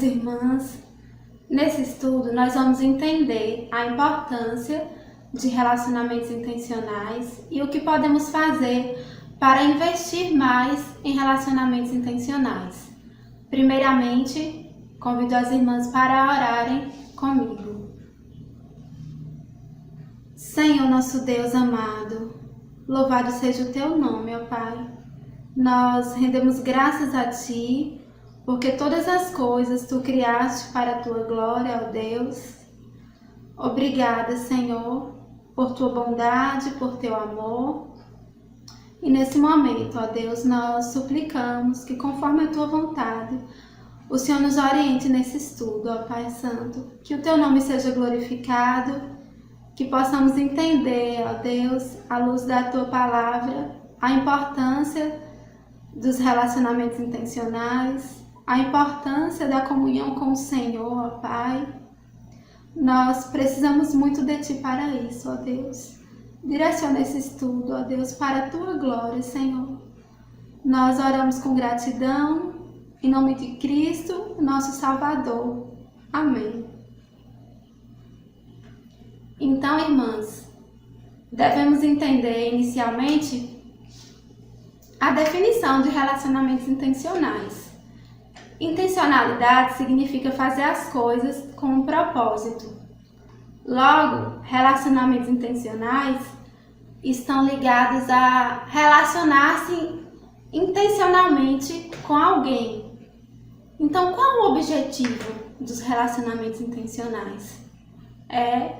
queridas irmãs, nesse estudo nós vamos entender a importância de relacionamentos intencionais e o que podemos fazer para investir mais em relacionamentos intencionais. Primeiramente, convido as irmãs para orarem comigo. Senhor nosso Deus amado, louvado seja o Teu nome, ó Pai. Nós rendemos graças a Ti, porque todas as coisas Tu criaste para a Tua glória, ó Deus. Obrigada, Senhor, por Tua bondade, por Teu amor. E nesse momento, ó Deus, nós suplicamos que, conforme a Tua vontade, o Senhor nos oriente nesse estudo, ó Pai Santo. Que o Teu nome seja glorificado, que possamos entender, ó Deus, à luz da Tua palavra, a importância dos relacionamentos intencionais, a importância da comunhão com o Senhor, ó Pai. Nós precisamos muito de Ti para isso, ó Deus. Direciona esse estudo, ó Deus, para a Tua glória, Senhor. Nós oramos com gratidão, em nome de Cristo, nosso Salvador. Amém. Então, irmãs, devemos entender inicialmente a definição de relacionamentos intencionais. Intencionalidade significa fazer as coisas com um propósito. Logo, relacionamentos intencionais estão ligados a relacionar-se intencionalmente com alguém. Então, qual é o objetivo dos relacionamentos intencionais? É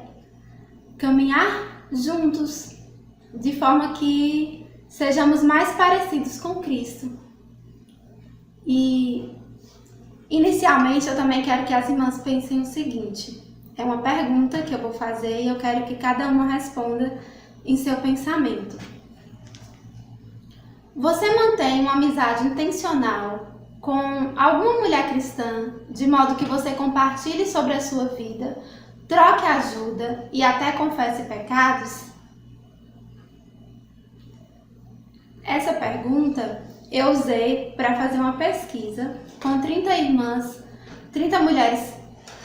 caminhar juntos, de forma que sejamos mais parecidos com Cristo. E, inicialmente, eu também quero que as irmãs pensem o seguinte. É uma pergunta que eu vou fazer e eu quero que cada uma responda em seu pensamento. Você mantém uma amizade intencional com alguma mulher cristã, de modo que você compartilhe sobre a sua vida, troque ajuda e até confesse pecados? Essa pergunta eu usei para fazer uma pesquisa com 30 irmãs, 30 mulheres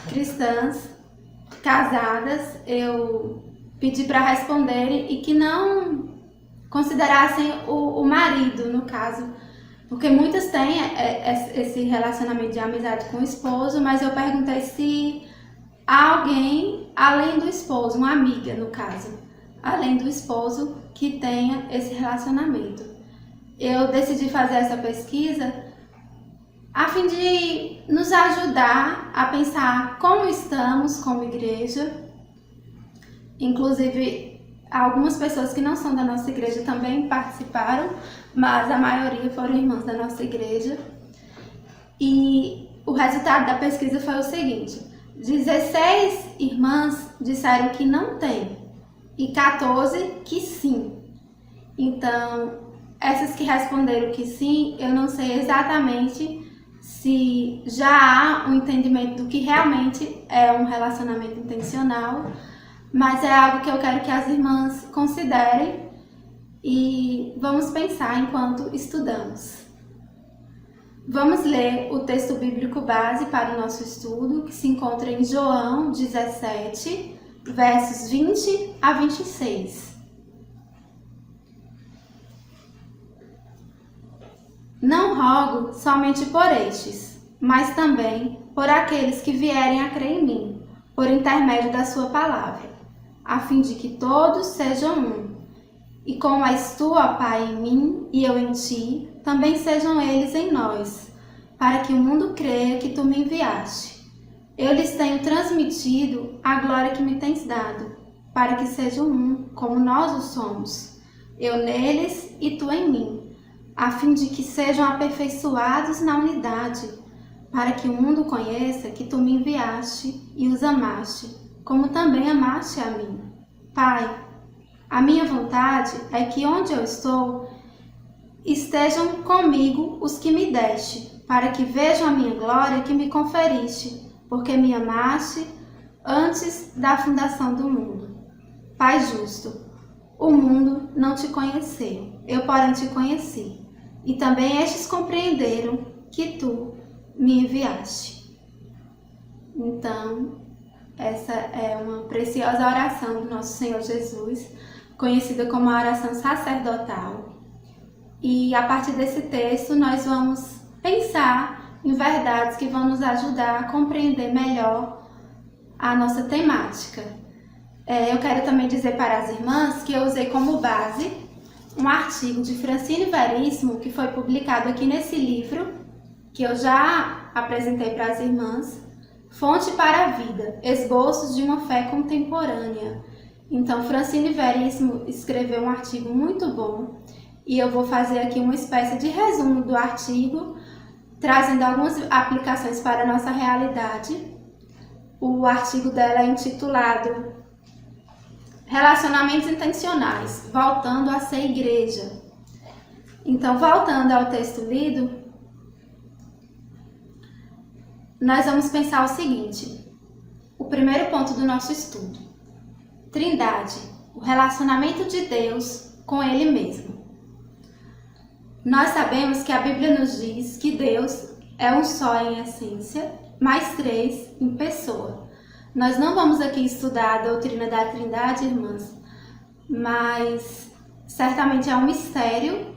cristãs, casadas. Eu pedi para responderem e que não considerassem o marido, no caso, porque muitas têm esse relacionamento de amizade com o esposo, mas eu perguntei se há alguém além do esposo, uma amiga no caso, além do esposo que tenha esse relacionamento. Eu decidi fazer essa pesquisa a fim de nos ajudar a pensar como estamos como igreja. Inclusive, algumas pessoas que não são da nossa igreja também participaram, mas a maioria foram irmãs da nossa igreja. E o resultado da pesquisa foi o seguinte: 16 irmãs disseram que não tem e 14 que sim. Então, essas que responderam que sim, eu não sei exatamente se já há um entendimento do que realmente é um relacionamento intencional, mas é algo que eu quero que as irmãs considerem e vamos pensar enquanto estudamos. Vamos ler o texto bíblico base para o nosso estudo, que se encontra em João 17, versos 20 a 26. Não rogo somente por estes, mas também por aqueles que vierem a crer em mim, por intermédio da sua palavra, a fim de que todos sejam um. E como és tu, ó Pai, em mim e eu em ti, também sejam eles em nós, para que o mundo creia que tu me enviaste. Eu lhes tenho transmitido a glória que me tens dado, para que sejam um, como nós o somos, eu neles e tu em mim, a fim de que sejam aperfeiçoados na unidade, para que o mundo conheça que tu me enviaste e os amaste, como também amaste a mim. Pai, a minha vontade é que onde eu estou, estejam comigo os que me deste, para que vejam a minha glória que me conferiste, porque me amaste antes da fundação do mundo. Pai justo, o mundo não te conheceu, eu porém te conheci, e também estes compreenderam que tu me enviaste. Então, essa é uma preciosa oração do nosso Senhor Jesus, conhecida como a oração sacerdotal. E a partir desse texto nós vamos pensar em verdades que vão nos ajudar a compreender melhor a nossa temática. Eu quero também dizer para as irmãs que eu usei como base um artigo de Francine Veríssimo, que foi publicado aqui nesse livro, que eu já apresentei para as irmãs, Fonte para a Vida, Esboços de uma Fé Contemporânea. Então, Francine Veríssimo escreveu um artigo muito bom e eu vou fazer aqui uma espécie de resumo do artigo, trazendo algumas aplicações para a nossa realidade. O artigo dela é intitulado Relacionamentos Intencionais, voltando a ser igreja. Então, voltando ao texto lido, nós vamos pensar o seguinte: o primeiro ponto do nosso estudo. Trindade, o relacionamento de Deus com Ele mesmo. Nós sabemos que a Bíblia nos diz que Deus é um só em essência, mais três em pessoa. Nós não vamos aqui estudar a doutrina da Trindade, irmãs, mas certamente é um mistério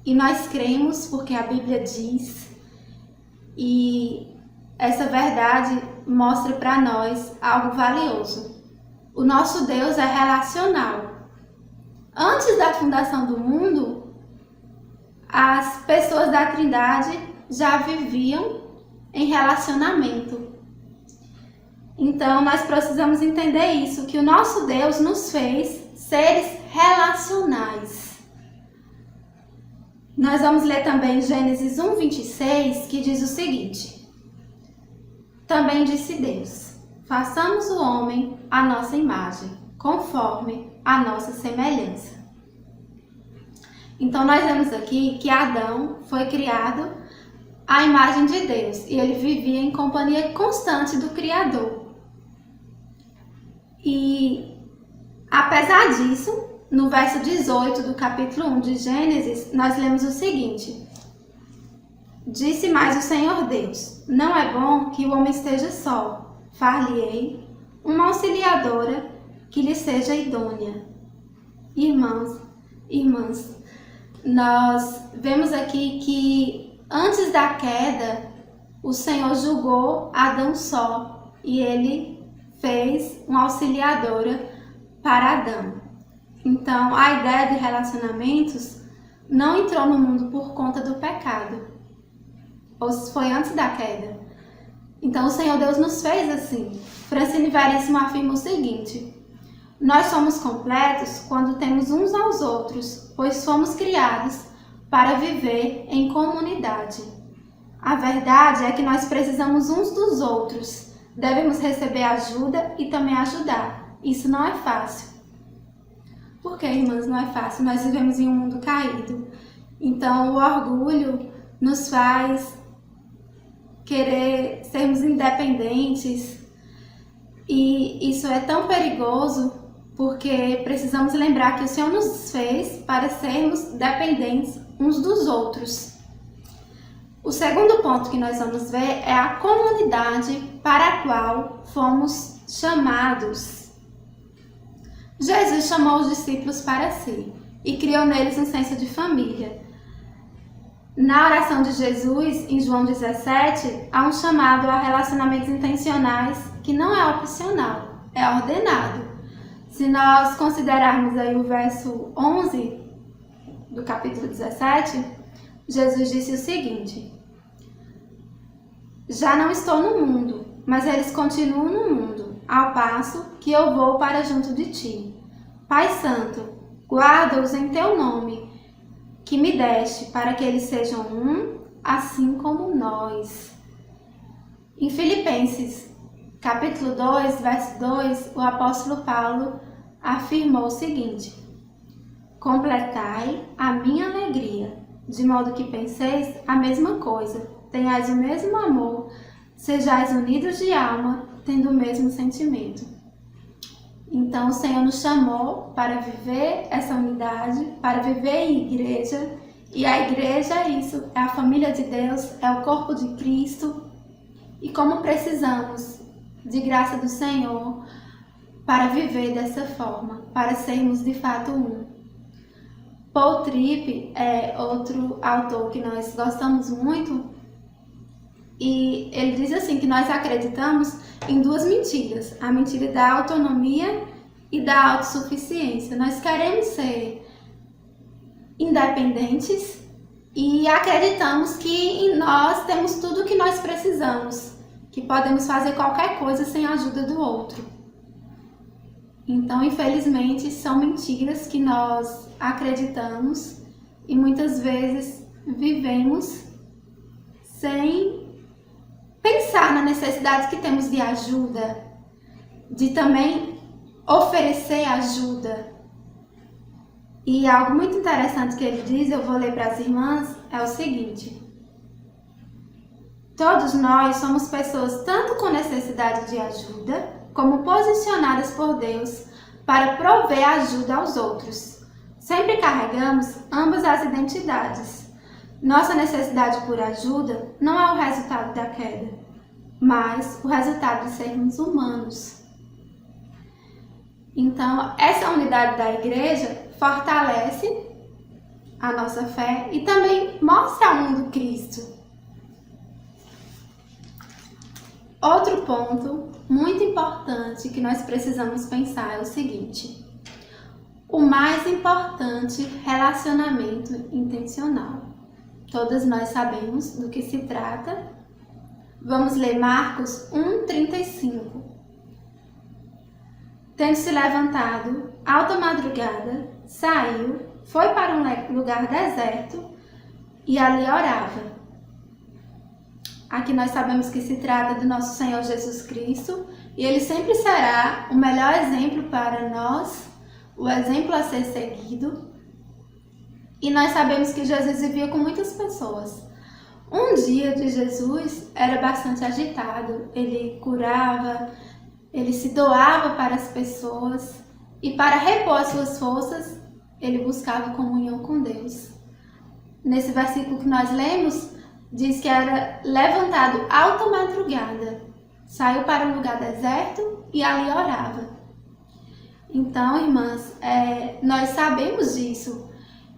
e nós cremos porque a Bíblia diz, e essa verdade mostra para nós algo valioso. O nosso Deus é relacional. Antes da fundação do mundo, as pessoas da Trindade já viviam em relacionamento. Então, nós precisamos entender isso, que o nosso Deus nos fez seres relacionais. Nós vamos ler também Gênesis 1:26, que diz o seguinte: Também disse Deus: façamos o homem à nossa imagem, conforme a nossa semelhança. Então, nós vemos aqui que Adão foi criado à imagem de Deus e ele vivia em companhia constante do Criador. E, apesar disso, no verso 18 do capítulo 1 de Gênesis, nós lemos o seguinte: Disse mais o Senhor Deus: Não é bom que o homem esteja só. Far-lhe-ei uma auxiliadora que lhe seja idônea. Irmãs, nós vemos aqui que antes da queda, o Senhor julgou Adão só e ele fez uma auxiliadora para Adão. Então, a ideia de relacionamentos não entrou no mundo por conta do pecado, ou se foi antes da queda. Então, o Senhor Deus nos fez assim. Francine Veríssimo afirma o seguinte: nós somos completos quando temos uns aos outros, pois fomos criados para viver em comunidade. A verdade é que nós precisamos uns dos outros, devemos receber ajuda e também ajudar. Isso não é fácil. Por que, irmãs, não é fácil? Nós vivemos em um mundo caído. Então, o orgulho nos faz querer sermos independentes. E isso é tão perigoso porque precisamos lembrar que o Senhor nos fez para sermos dependentes uns dos outros. O segundo ponto que nós vamos ver é a comunidade para a qual fomos chamados. Jesus chamou os discípulos para si e criou neles um senso de família. Na oração de Jesus, em João 17, há um chamado a relacionamentos intencionais que não é opcional, é ordenado. Se nós considerarmos aí o verso 11 do capítulo 17, Jesus disse o seguinte: Já não estou no mundo, mas eles continuam no mundo, ao passo que eu vou para junto de ti. Pai Santo, guarda-os em teu nome, que me deste, para que eles sejam um, assim como nós. Em Filipenses, capítulo 2, verso 2, o apóstolo Paulo afirmou o seguinte: Completai a minha alegria, de modo que penseis a mesma coisa, tenhais o mesmo amor, sejais unidos de alma, tendo o mesmo sentimento. Então, o Senhor nos chamou para viver essa unidade, para viver em igreja, e a igreja é isso, é a família de Deus, é o corpo de Cristo. E como precisamos de graça do Senhor para viver dessa forma, para sermos de fato um. Paul Tripp é outro autor que nós gostamos muito e ele diz assim que nós acreditamos em duas mentiras, a mentira da autonomia e da autossuficiência. Nós queremos ser independentes e acreditamos que em nós temos tudo o que nós precisamos, que podemos fazer qualquer coisa sem a ajuda do outro. Então, infelizmente, são mentiras que nós acreditamos e muitas vezes vivemos sem pensar na necessidade que temos de ajuda, de também oferecer ajuda. E algo muito interessante que ele diz, eu vou ler para as irmãs, é o seguinte: todos nós somos pessoas tanto com necessidade de ajuda, como posicionadas por Deus para prover ajuda aos outros. Sempre carregamos ambas as identidades. Nossa necessidade por ajuda não é o resultado da queda, mas o resultado de sermos humanos. Então, essa unidade da igreja fortalece a nossa fé e também mostra ao mundo Cristo. Outro ponto muito importante que nós precisamos pensar é o seguinte: o mais importante relacionamento intencional. Todas nós sabemos do que se trata. Vamos ler Marcos 1:35. Tendo se levantado alta madrugada, saiu, foi para um lugar deserto e ali orava. Aqui nós sabemos que se trata do nosso Senhor Jesus Cristo e Ele sempre será o melhor exemplo para nós, o exemplo a ser seguido. E nós sabemos que Jesus vivia com muitas pessoas. Um dia de Jesus era bastante agitado, ele curava, ele se doava para as pessoas e para repor as suas forças, ele buscava comunhão com Deus. Nesse versículo que nós lemos, diz que era levantado alta madrugada, saiu para um lugar deserto e ali orava. Então, irmãs, nós sabemos disso,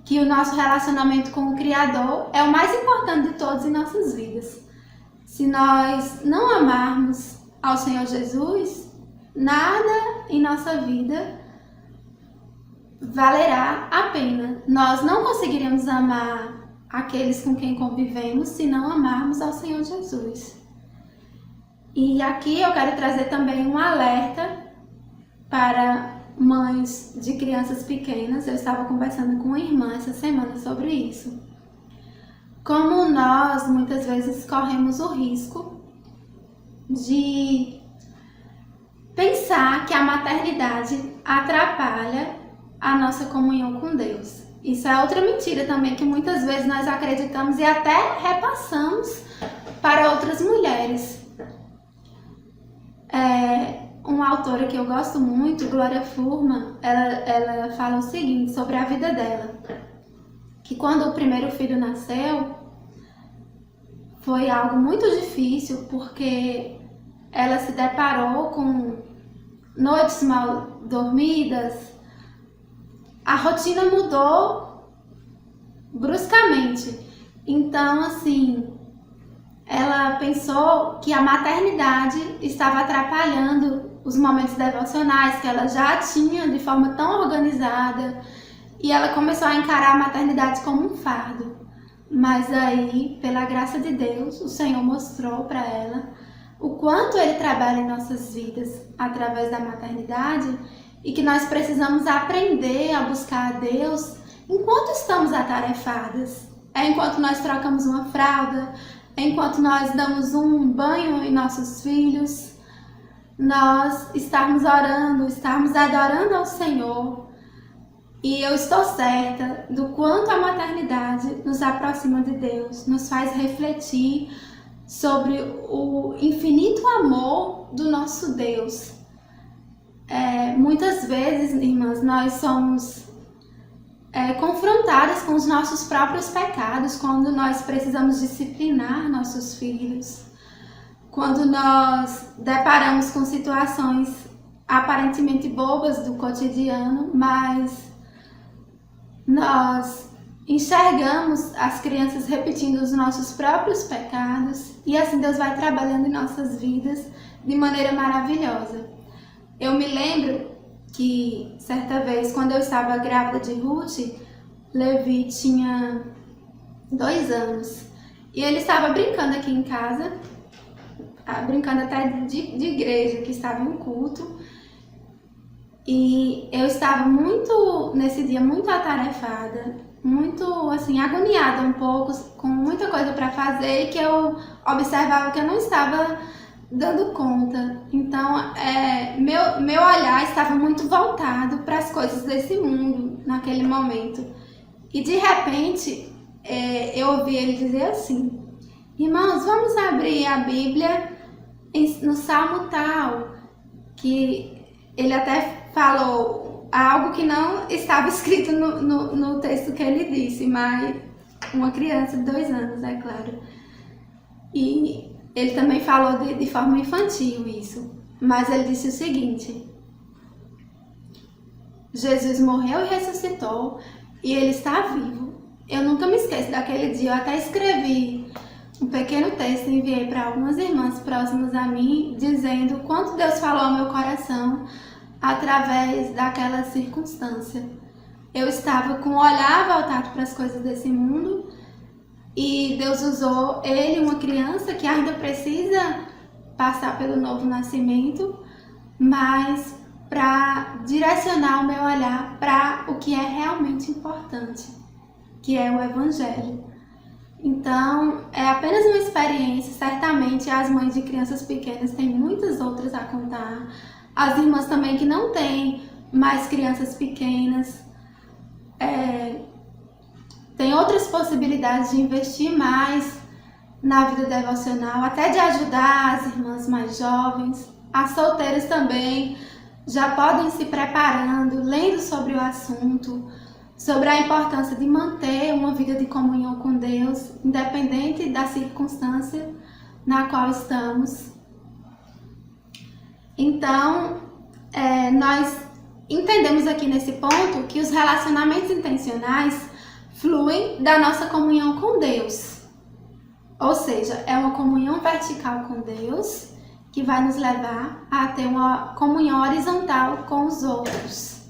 que o nosso relacionamento com o Criador é o mais importante de todos em nossas vidas. Se nós não amarmos ao Senhor Jesus, nada em nossa vida valerá a pena. Nós não conseguiremos amar aqueles com quem convivemos se não amarmos ao Senhor Jesus. E aqui eu quero trazer também um alerta para mães de crianças pequenas. Eu estava conversando com uma irmã essa semana sobre isso. Como nós muitas vezes corremos o risco de pensar que a maternidade atrapalha a nossa comunhão com Deus. Isso é outra mentira também que muitas vezes nós acreditamos e até repassamos para outras mulheres. Uma autora que eu gosto muito, Gloria Furman, ela fala o seguinte sobre a vida dela, que quando o primeiro filho nasceu, foi algo muito difícil, porque ela se deparou com noites mal dormidas, a rotina mudou bruscamente. Então, assim, ela pensou que a maternidade estava atrapalhando os momentos devocionais que ela já tinha de forma tão organizada, e ela começou a encarar a maternidade como um fardo. Mas aí, pela graça de Deus, o Senhor mostrou para ela o quanto Ele trabalha em nossas vidas através da maternidade e que nós precisamos aprender a buscar a Deus enquanto estamos atarefadas. Enquanto nós trocamos uma fralda, enquanto nós damos um banho em nossos filhos, nós estarmos orando, estarmos adorando ao Senhor. E eu estou certa do quanto a maternidade nos aproxima de Deus, nos faz refletir sobre o infinito amor do nosso Deus. Muitas vezes, irmãs, nós somos confrontadas com os nossos próprios pecados quando nós precisamos disciplinar nossos filhos, quando nós deparamos com situações aparentemente bobas do cotidiano, mas nós enxergamos as crianças repetindo os nossos próprios pecados e assim Deus vai trabalhando em nossas vidas de maneira maravilhosa. Eu me lembro que certa vez, quando eu estava grávida de Ruth, Levi tinha 2 anos e ele estava brincando aqui em casa, brincando até de igreja, que estava em culto. E eu estava nesse dia, muito atarefada, muito assim, agoniada um pouco, com muita coisa para fazer e que eu observava que eu não estava dando conta. Então, meu olhar estava muito voltado para as coisas desse mundo naquele momento. E de repente, eu ouvi ele dizer assim: irmãos, vamos abrir a Bíblia no Salmo tal, que ele até falou algo que não estava escrito no texto que ele disse, mas uma criança de 2 anos, é claro. E ele também falou de forma infantil isso, mas ele disse o seguinte: Jesus morreu e ressuscitou e ele está vivo. Eu nunca me esqueço daquele dia, eu até escrevi um pequeno texto e enviei para algumas irmãs próximas a mim, dizendo o quanto Deus falou ao meu coração através daquela circunstância. Eu estava com o olhar voltado para as coisas desse mundo e Deus usou ele, uma criança que ainda precisa passar pelo novo nascimento, mas para direcionar o meu olhar para o que é realmente importante, que é o Evangelho. Então, é apenas uma experiência. Certamente as mães de crianças pequenas têm muitas outras a contar. As irmãs também que não têm mais crianças pequenas, tem outras possibilidades de investir mais na vida devocional, até de ajudar as irmãs mais jovens. As solteiras também já podem se preparando, lendo sobre o assunto, sobre a importância de manter uma vida de comunhão com Deus, independente da circunstância na qual estamos. Então, nós entendemos aqui nesse ponto que os relacionamentos intencionais fluem da nossa comunhão com Deus. Ou seja, é uma comunhão vertical com Deus que vai nos levar a ter uma comunhão horizontal com os outros.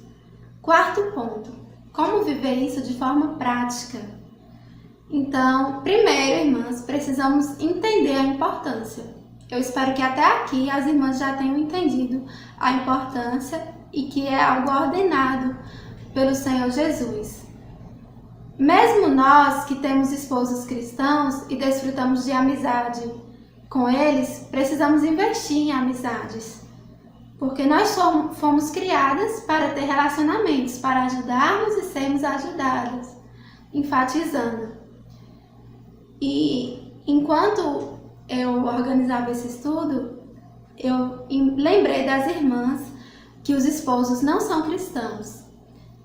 4º ponto: como viver isso de forma prática? Então, primeiro, irmãs, precisamos entender a importância. Eu espero que até aqui as irmãs já tenham entendido a importância e que é algo ordenado pelo Senhor Jesus. Mesmo nós que temos esposos cristãos e desfrutamos de amizade com eles, precisamos investir em amizades, porque nós fomos criadas para ter relacionamentos, para ajudarmos e sermos ajudadas, enfatizando. E enquanto eu organizava esse estudo, eu lembrei das irmãs que os esposos não são cristãos.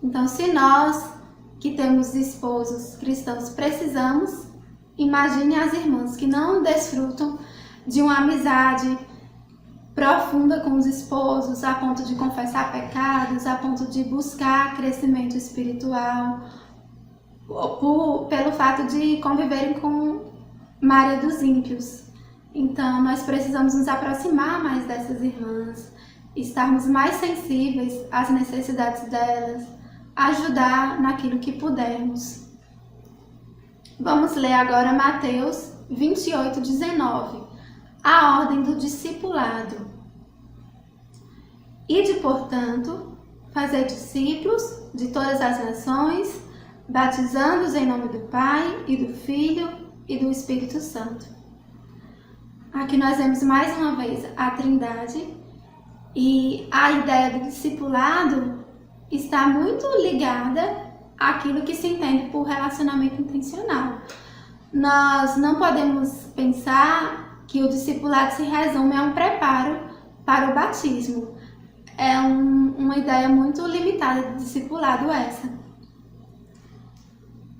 Então, se nós que temos esposos cristãos precisamos, imagine as irmãs que não desfrutam de uma amizade profunda com os esposos, a ponto de confessar pecados, a ponto de buscar crescimento espiritual, pelo fato de conviverem com Maria dos ímpios. Então, nós precisamos nos aproximar mais dessas irmãs, estarmos mais sensíveis às necessidades delas, ajudar naquilo que pudermos. Vamos ler agora Mateus 28:19, a ordem do discipulado. Ide, portanto, fazer discípulos de todas as nações, batizando-os em nome do Pai e do Filho e do Espírito Santo. Aqui nós vemos mais uma vez a Trindade, e a ideia do discipulado está muito ligada àquilo que se entende por relacionamento intencional. Nós não podemos pensar que o discipulado se resume a um preparo para o batismo. É uma ideia muito limitada de discipulado essa.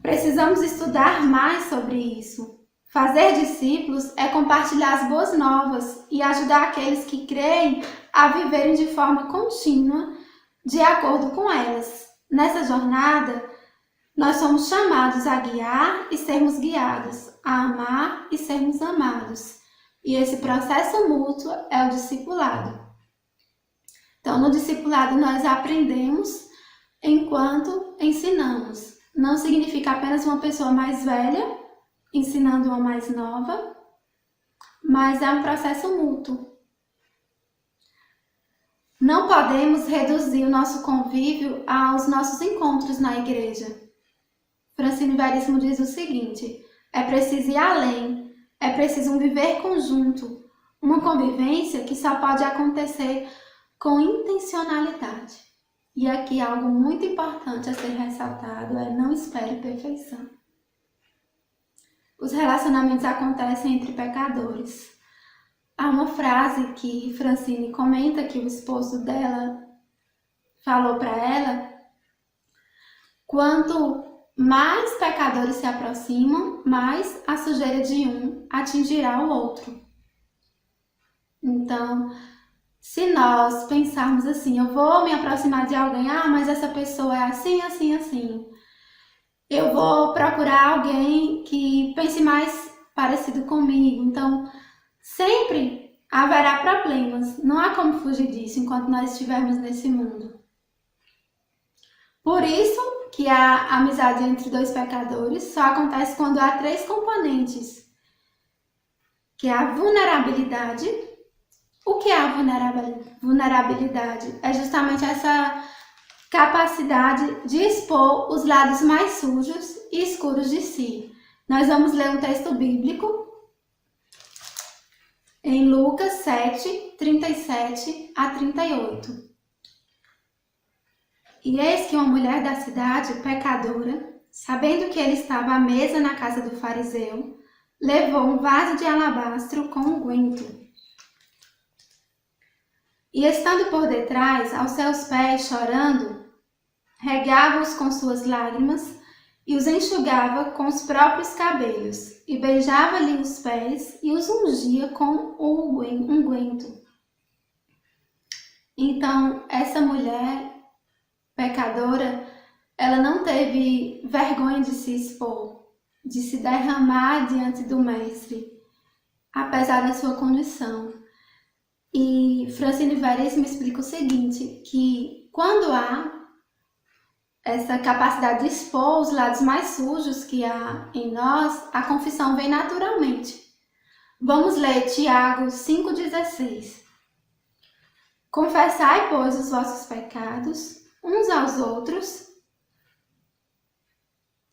Precisamos estudar mais sobre isso, Fazer discípulos é compartilhar as boas novas e ajudar aqueles que creem a viverem de forma contínua, de acordo com elas. Nessa jornada, nós somos chamados a guiar e sermos guiados, a amar e sermos amados. E esse processo mútuo é o discipulado. Então, no discipulado, nós aprendemos enquanto ensinamos. Não significa apenas uma pessoa mais velha ensinando uma mais nova, mas é um processo mútuo. Não podemos reduzir o nosso convívio aos nossos encontros na igreja. Francine Veríssimo diz o seguinte: é preciso ir além, é preciso um viver conjunto, uma convivência que só pode acontecer com intencionalidade. E aqui algo muito importante a ser ressaltado é: não espere perfeição. Os relacionamentos acontecem entre pecadores. Há uma frase que Francine comenta que o esposo dela falou para ela: quanto mais pecadores se aproximam, mais a sujeira de um atingirá o outro. Então, se nós pensarmos assim: eu vou me aproximar de alguém, mas essa pessoa é assim, assim, assim. Eu vou procurar alguém que pense mais parecido comigo. Então, sempre haverá problemas. Não há como fugir disso enquanto nós estivermos nesse mundo. Por isso que a amizade entre dois pecadores só acontece quando há três componentes, que é a vulnerabilidade. O que é a vulnerabilidade? É justamente essa capacidade de expor os lados mais sujos e escuros de si. Nós vamos ler um texto bíblico em Lucas 7, 37 a 38. E eis que uma mulher da cidade, pecadora, sabendo que ele estava à mesa na casa do fariseu, levou um vaso de alabastro com unguento. E estando por detrás, aos seus pés, chorando, regava-os com suas lágrimas e os enxugava com os próprios cabelos, e beijava-lhe os pés e os ungia com o unguento. Então, essa mulher pecadora, ela não teve vergonha de se expor, de se derramar diante do mestre, apesar da sua condição. E Francine Veríssimo explica o seguinte, que quando há essa capacidade de expor os lados mais sujos que há em nós, a confissão vem naturalmente. Vamos ler Tiago 5,16. Confessai, pois, os vossos pecados uns aos outros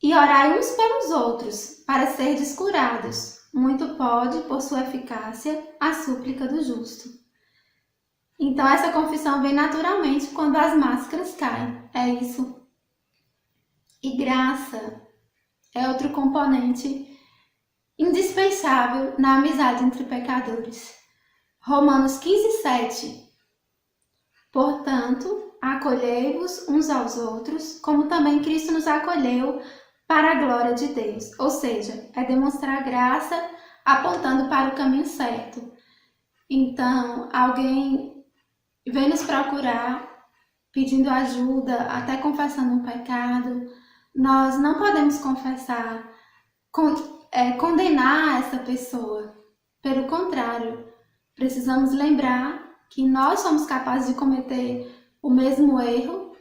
e orai uns pelos outros, para serdes curados. Muito pode, por sua eficácia, a súplica do justo. Então, essa confissão vem naturalmente quando as máscaras caem. É isso. E graça é outro componente indispensável na amizade entre pecadores. Romanos 15:7. Portanto, acolhei-vos uns aos outros, como também Cristo nos acolheu para a glória de Deus. Ou seja, é demonstrar graça apontando para o caminho certo. Então, alguém vem nos procurar pedindo ajuda, até confessando um pecado. Nós não podemos condenar essa pessoa. Pelo contrário, precisamos lembrar que nós somos capazes de cometer o mesmo erro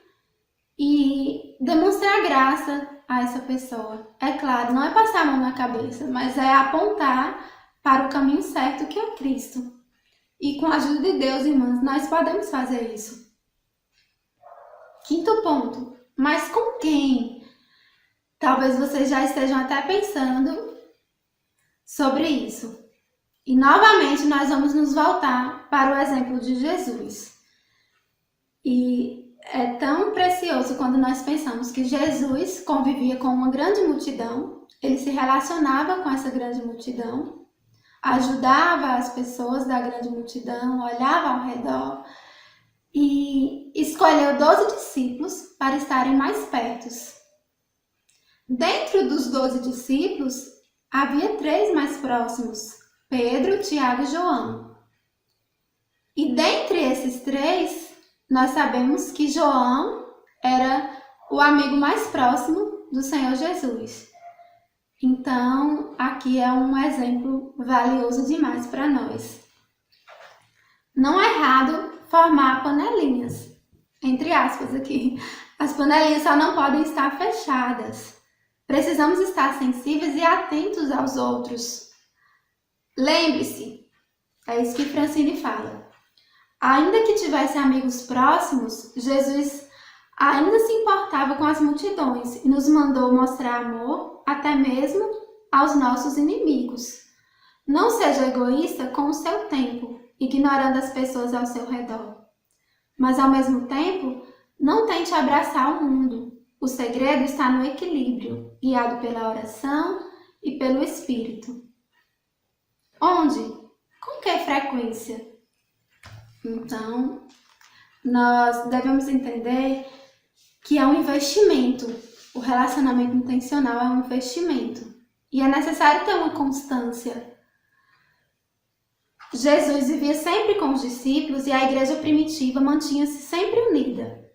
e demonstrar graça a essa pessoa. É claro, não é passar a mão na cabeça, mas é apontar para o caminho certo, que é Cristo. E com a ajuda de Deus, irmãos, nós podemos fazer isso. Quinto ponto, mas com quem? Talvez vocês já estejam até pensando sobre isso. E novamente nós vamos nos voltar para o exemplo de Jesus. E é tão precioso quando nós pensamos que Jesus convivia com uma grande multidão, ele se relacionava com essa grande multidão, ajudava as pessoas da grande multidão, olhava ao redor e escolheu 12 discípulos para estarem mais perto. Dentro dos 12 discípulos, havia 3 mais próximos: Pedro, Tiago e João. E dentre esses 3, nós sabemos que João era o amigo mais próximo do Senhor Jesus. Então, aqui é um exemplo valioso demais para nós. Não é errado formar panelinhas, entre aspas aqui. As panelinhas só não podem estar fechadas. Precisamos estar sensíveis e atentos aos outros. Lembre-se, é isso que Francine fala. Ainda que tivesse amigos próximos, Jesus ainda se importava com as multidões e nos mandou mostrar amor até mesmo aos nossos inimigos. Não seja egoísta com o seu tempo, ignorando as pessoas ao seu redor. Mas ao mesmo tempo, não tente abraçar o mundo. O segredo está no equilíbrio, guiado pela oração e pelo Espírito. Onde? Com que frequência? Então, nós devemos entender que é um investimento. O relacionamento intencional é um investimento. E é necessário ter uma constância. Jesus vivia sempre com os discípulos e a igreja primitiva mantinha-se sempre unida.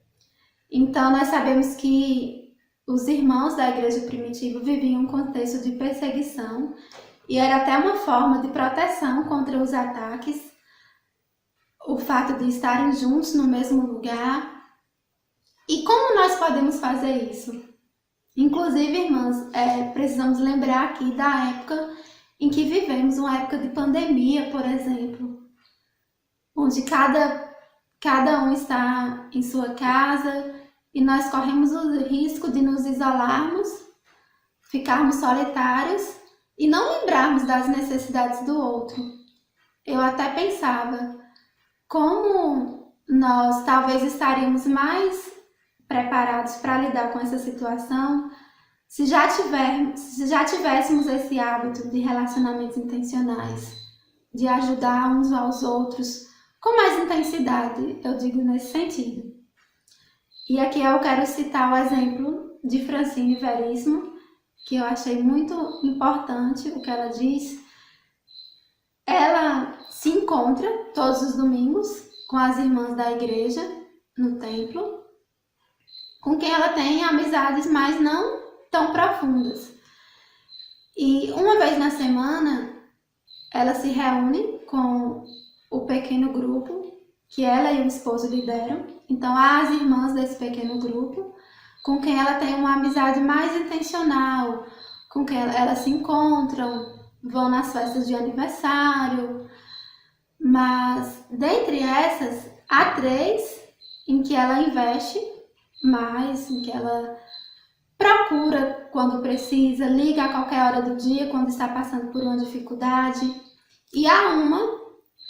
Então, nós sabemos que os irmãos da igreja primitiva viviam um contexto de perseguição e era até uma forma de proteção contra os ataques, o fato de estarem juntos no mesmo lugar. E como nós podemos fazer isso? Inclusive, irmãs, precisamos lembrar aqui da época em que vivemos, uma época de pandemia, por exemplo, onde cada um está em sua casa e nós corremos o risco de nos isolarmos, ficarmos solitários e não lembrarmos das necessidades do outro. Eu até pensava como nós talvez estaríamos mais preparados para lidar com essa situação se já tivéssemos esse hábito de relacionamentos intencionais, de ajudar uns aos outros com mais intensidade, eu digo nesse sentido. E aqui eu quero citar o exemplo de Francine Veríssimo, que eu achei muito importante o que ela diz. Ela se encontra todos os domingos com as irmãs da igreja no templo, com quem ela tem amizades, mas não tão profundas. E uma vez na semana, ela se reúne com o pequeno grupo que ela e o esposo lideram. Então, há as irmãs desse pequeno grupo, com quem ela tem uma amizade mais intencional, com quem elas se encontram, vão nas festas de aniversário. Mas, dentre essas, há 3 em que ela investe mais, em que ela procura quando precisa, liga a qualquer hora do dia quando está passando por uma dificuldade. E há uma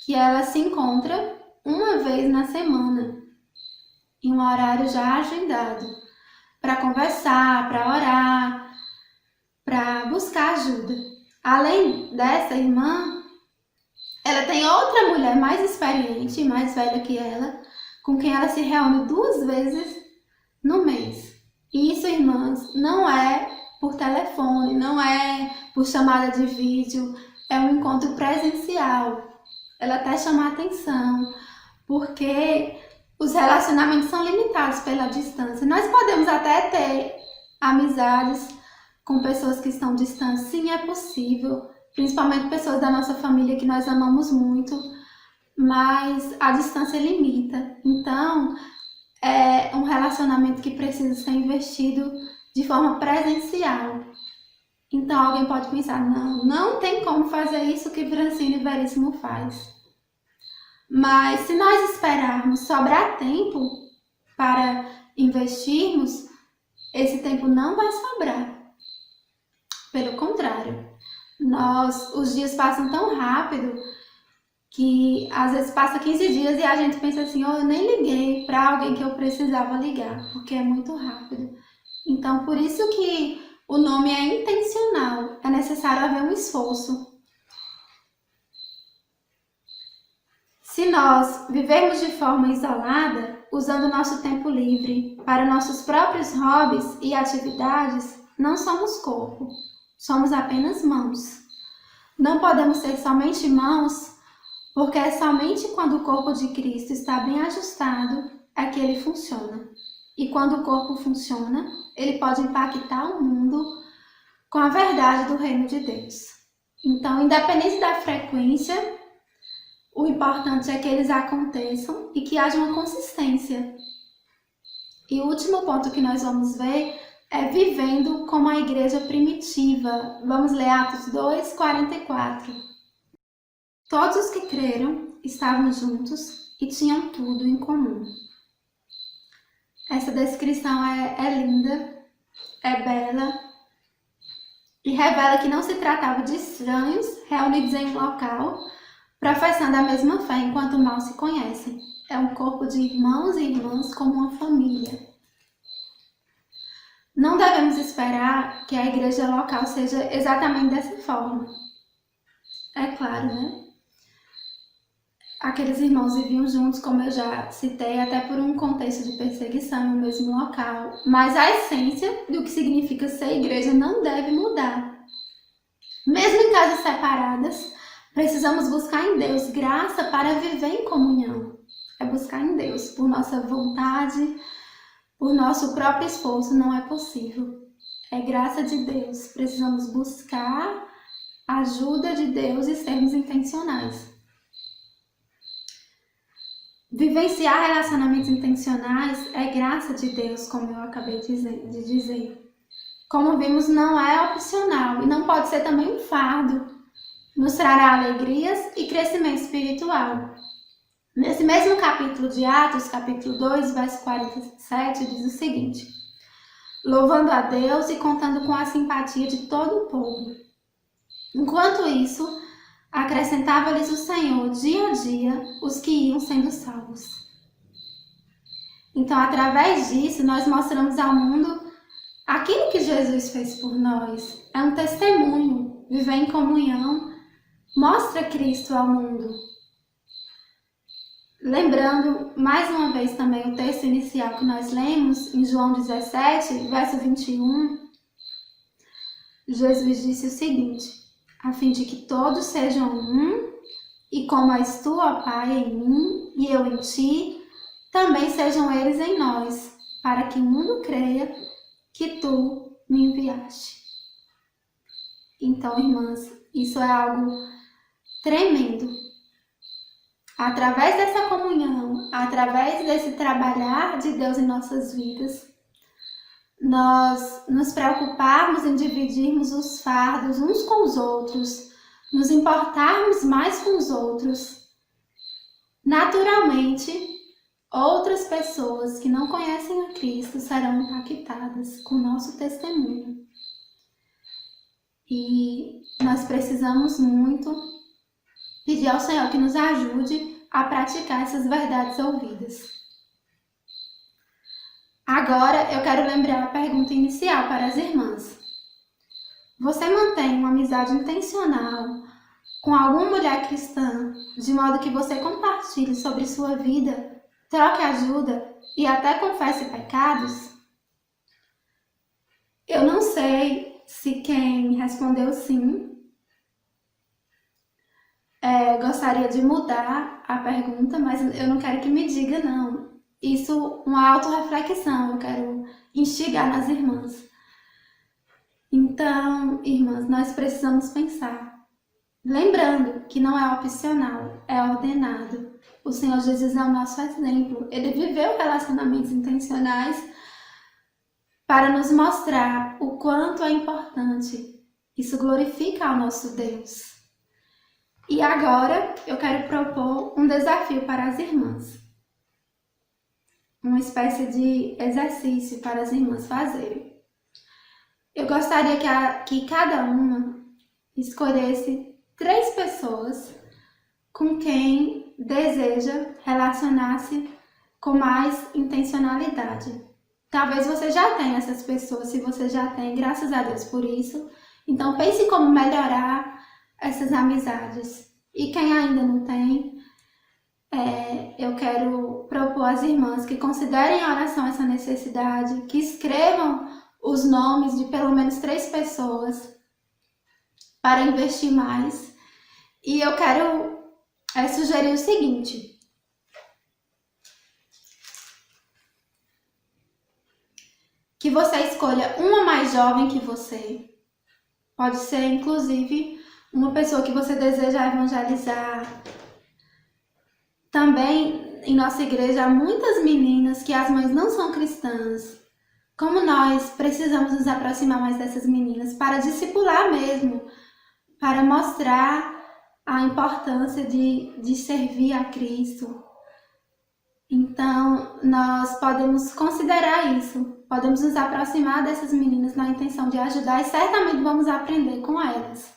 que ela se encontra uma vez na semana, em um horário já agendado, para conversar, para orar, para buscar ajuda. Além dessa irmã, ela tem outra mulher mais experiente e mais velha que ela, com quem ela se reúne 2 vezes no mês. E isso, irmãs, não é por telefone, não é por chamada de vídeo, é um encontro presencial. Ela até chama a atenção, porque os relacionamentos são limitados pela distância. Nós podemos até ter amizades com pessoas que estão distantes, sim, é possível, principalmente pessoas da nossa família que nós amamos muito, mas a distância limita. Então, é um relacionamento que precisa ser investido de forma presencial. Então, alguém pode pensar, não tem como fazer isso que Francine Veríssimo faz. Mas se nós esperarmos sobrar tempo para investirmos, esse tempo não vai sobrar. Pelo contrário, os dias passam tão rápido que às vezes passa 15 dias e a gente pensa assim, eu nem liguei para alguém que eu precisava ligar, porque é muito rápido. Então, por isso que o nome é intencional, é necessário haver um esforço. Se nós vivermos de forma isolada, usando nosso tempo livre para nossos próprios hobbies e atividades, não somos corpo. somos apenas mãos. Não podemos ser somente mãos, porque é somente quando o corpo de Cristo está bem ajustado é que ele funciona. E quando o corpo funciona, ele pode impactar o mundo com a verdade do reino de Deus. Então, independente da frequência, o importante é que eles aconteçam e que haja uma consistência. E o último ponto que nós vamos ver é vivendo como a igreja primitiva. Vamos ler Atos 2:44. Todos os que creram estavam juntos e tinham tudo em comum. Essa descrição é linda, é bela e revela que não se tratava de estranhos reunidos em um local, professando a mesma fé enquanto mal se conhecem. É um corpo de irmãos e irmãs como uma família. Não devemos esperar que a igreja local seja exatamente dessa forma. É claro, né? Aqueles irmãos viviam juntos, como eu já citei, até por um contexto de perseguição no mesmo local. Mas a essência do que significa ser igreja não deve mudar. Mesmo em casas separadas, precisamos buscar em Deus graça para viver em comunhão. É buscar em Deus. Por nossa vontade, por nosso próprio esforço, não é possível. É graça de Deus. Precisamos buscar a ajuda de Deus e sermos intencionais. Vivenciar relacionamentos intencionais é graça de Deus, como eu acabei de dizer. Como vimos, não é opcional e não pode ser também um fardo. Nos trará alegrias e crescimento espiritual. Nesse mesmo capítulo de Atos, capítulo 2, verso 47, diz o seguinte: louvando a Deus e contando com a simpatia de todo o povo. Enquanto isso, acrescentava-lhes o Senhor, dia a dia, os que iam sendo salvos. Então, através disso, nós mostramos ao mundo aquilo que Jesus fez por nós. É um testemunho. Viver em comunhão mostra Cristo ao mundo. Lembrando, mais uma vez, também o texto inicial que nós lemos, em João 17, verso 21, Jesus disse o seguinte: a fim de que todos sejam um, e como és tu, ó Pai, em mim, e eu em ti, também sejam eles em nós, para que o mundo creia que tu me enviaste. Então, irmãs, isso é algo tremendo. Através dessa comunhão, através desse trabalhar de Deus em nossas vidas, nós nos preocuparmos em dividirmos os fardos uns com os outros, nos importarmos mais com os outros, naturalmente, outras pessoas que não conhecem a Cristo serão impactadas com o nosso testemunho. E nós precisamos muito pedir ao Senhor que nos ajude a praticar essas verdades ouvidas. Agora eu quero lembrar a pergunta inicial para as irmãs. Você mantém uma amizade intencional com alguma mulher cristã, de modo que você compartilhe sobre sua vida, troque ajuda e até confesse pecados? Eu não sei se quem respondeu sim gostaria de mudar a pergunta, mas eu não quero que me diga não. Isso, uma autorreflexão, eu quero instigar nas irmãs. Então, irmãs, nós precisamos pensar. Lembrando que não é opcional, é ordenado. O Senhor Jesus é o nosso exemplo. Ele viveu relacionamentos intencionais para nos mostrar o quanto é importante. Isso glorifica ao nosso Deus. E agora eu quero propor um desafio para as irmãs. Uma espécie de exercício para as irmãs fazerem. Eu gostaria que cada uma escolhesse 3 pessoas com quem deseja relacionar-se com mais intencionalidade. Talvez você já tenha essas pessoas, se você já tem, graças a Deus por isso. Então pense como melhorar essas amizades. E quem ainda não tem, eu quero propor às irmãs que considerem em oração essa necessidade, que escrevam os nomes de pelo menos 3 pessoas para investir mais. E eu quero sugerir o seguinte: que você escolha uma mais jovem que você. Pode ser, inclusive, uma pessoa que você deseja evangelizar. Também, em nossa igreja, há muitas meninas que as mães não são cristãs. Como nós precisamos nos aproximar mais dessas meninas para discipular mesmo, para mostrar a importância de servir a Cristo. Então, nós podemos considerar isso, podemos nos aproximar dessas meninas na intenção de ajudar e certamente vamos aprender com elas.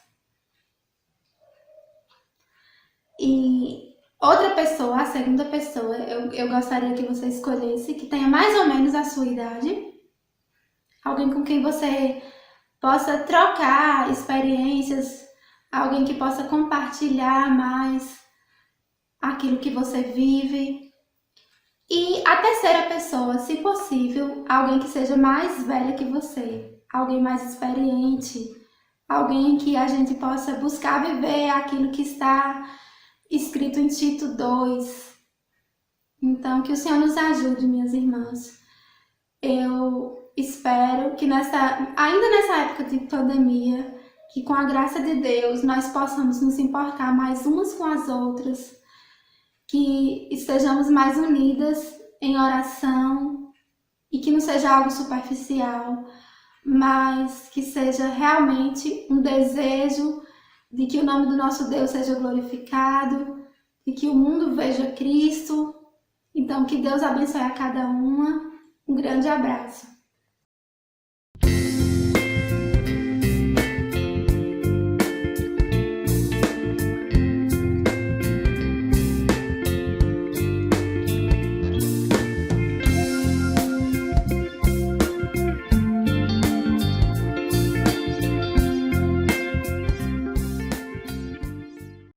E outra pessoa, a segunda pessoa, eu gostaria que você escolhesse, que tenha mais ou menos a sua idade, alguém com quem você possa trocar experiências, alguém que possa compartilhar mais aquilo que você vive. E a terceira pessoa, se possível, alguém que seja mais velha que você, alguém mais experiente, alguém que a gente possa buscar viver aquilo que está escrito em Tito 2. Então, que o Senhor nos ajude, minhas irmãs. Eu espero que ainda nessa época de pandemia, que com a graça de Deus nós possamos nos importar mais umas com as outras, que estejamos mais unidas em oração e que não seja algo superficial, mas que seja realmente um desejo de que o nome do nosso Deus seja glorificado, de que o mundo veja Cristo. Então, que Deus abençoe a cada uma. Um grande abraço.